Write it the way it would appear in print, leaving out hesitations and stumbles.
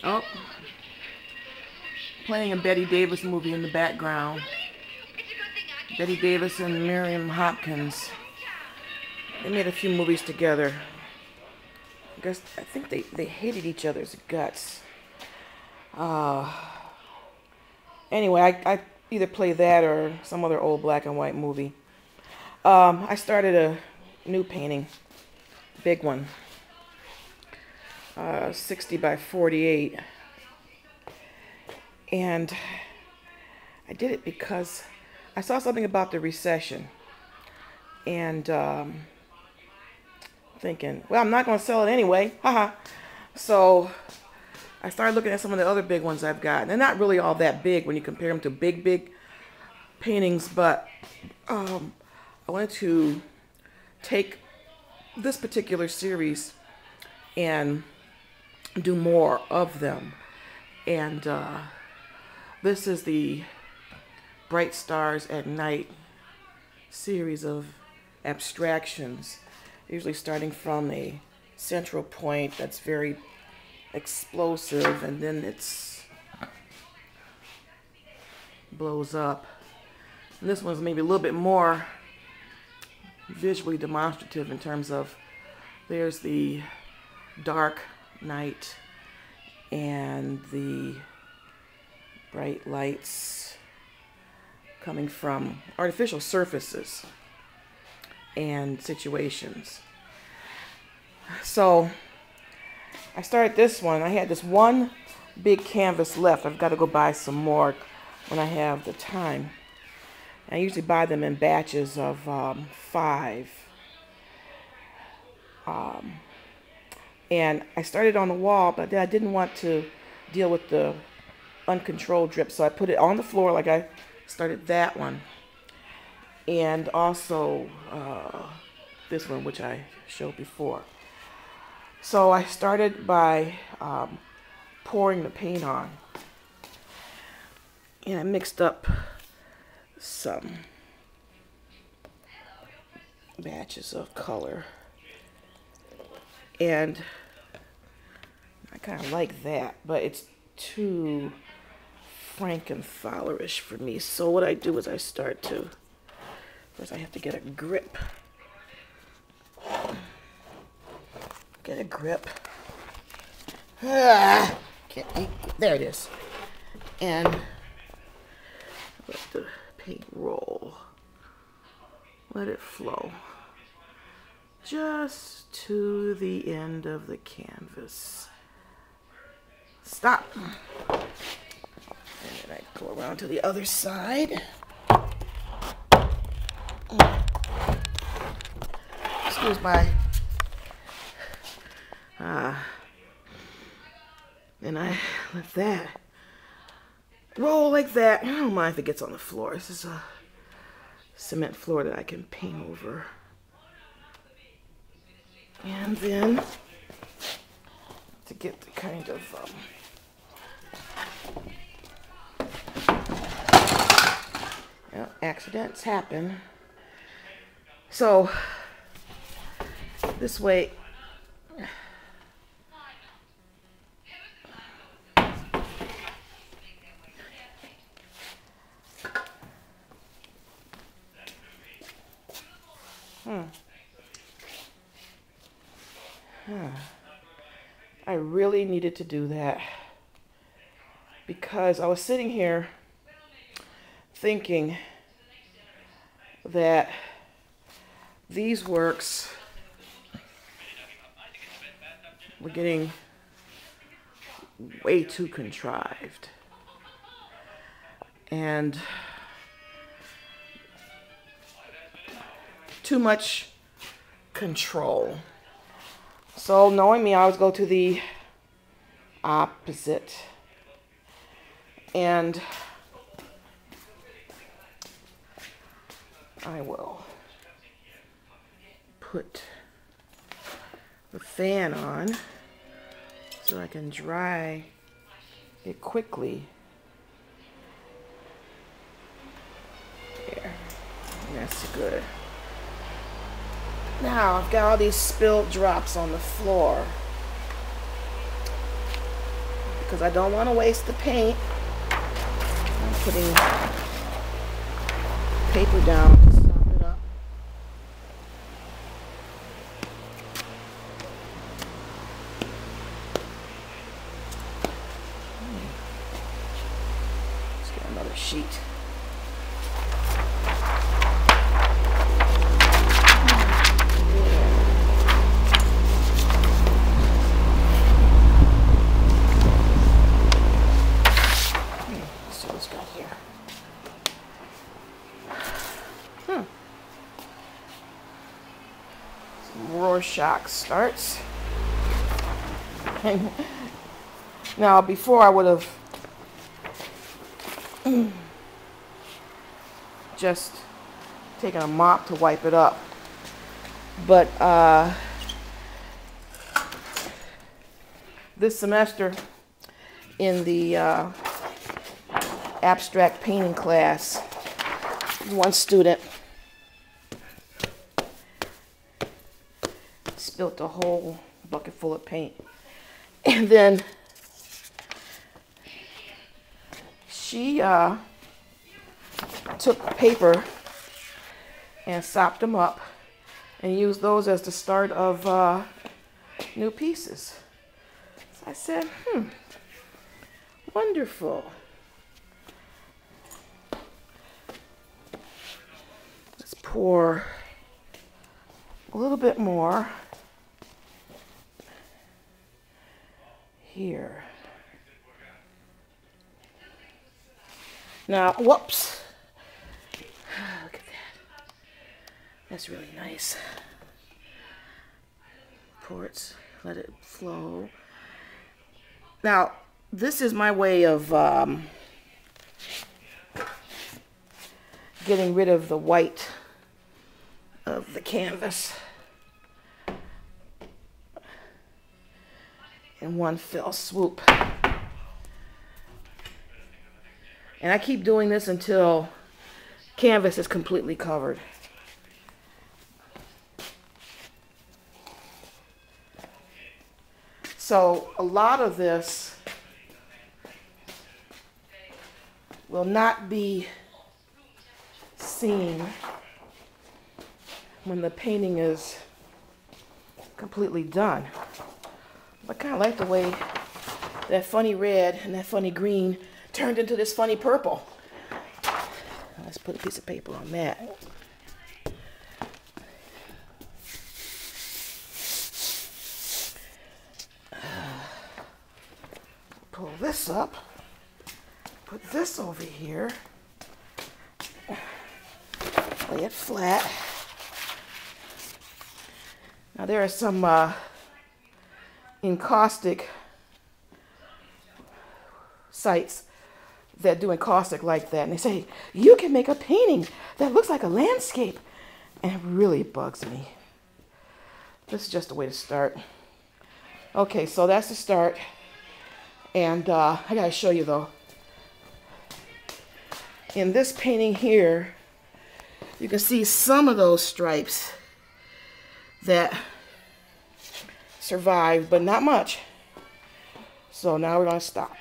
Oh, playing a Betty Davis movie in the background. Betty Davis and Miriam Hopkins. They made a few movies together. I think they hated each other's guts. Uh, anyway, I either play that or some other old black and white movie. I started a new painting, big one, 60 by 48. And I did it because I saw something about the recession. And thinking, well, I'm not going to sell it anyway. Haha. So I started looking at some of the other big ones I've got. They're not really all that big when you compare them to big paintings, but I wanted to take this particular series and do more of them. And this is the Bright Stars at Night series of abstractions, usually starting from a central point that's very explosive, and then it's blows up. And this one's maybe a little bit more visually demonstrative in terms of there's the dark night and the bright lights coming from artificial surfaces and situations. So I started this one. I had this one big canvas left. I've got to go buy some more when I have the time. I usually buy them in batches of 5. And I started on the wall, but I didn't want to deal with the uncontrolled drip, so I put it on the floor like I started that one. And also this one, which I showed before. So I started by pouring the paint on. And I mixed up some batches of color. And I kind of like that, but it's too Frankenthalerish for me. So what I do is I start to, first I have to get a grip. Get a grip. There it is. And let the paint roll. Let it flow. Just to the end of the canvas. Stop. And then I go around to the other side. Excuse my and I let that roll like that. I don't mind if it gets on the floor. This is a cement floor that I can paint over. And then to get the kind of accidents happen. So this way I really needed to do that because I was sitting here thinking that these works were getting way too contrived and too much control. So knowing me, I always go to the opposite. And I will put the fan on so I can dry it quickly. There. That's good. Now I've got all these spilled drops on the floor. because I don't want to waste the paint. I'm putting paper down to sop it up. Let's get another sheet. Rorschach starts. And now, before I would have just taken a mop to wipe it up, but this semester in the abstract painting class, one student spilt a whole bucket full of paint, and then she took paper and sopped them up and used those as the start of new pieces. So I said, wonderful. Let's pour a little bit more here. Now, whoops. Look at that. That's really nice. Pour it, let it flow. Now, this is my way of getting rid of the white of the canvas in one fell swoop. And I keep doing this until canvas is completely covered. So a lot of this will not be seen when the painting is completely done. I kind of like the way that funny red and that funny green turned into this funny purple. Let's put a piece of paper on that. Pull this up. Put this over here. Lay it flat. Now there are some encaustic sites that do encaustic like that, and they say you can make a painting that looks like a landscape, and it really bugs me. This is just a way to start. Okay, so that's the start, and I gotta show you though. In this painting here, you can see some of those stripes that survived, but not much. So now we're going to stop.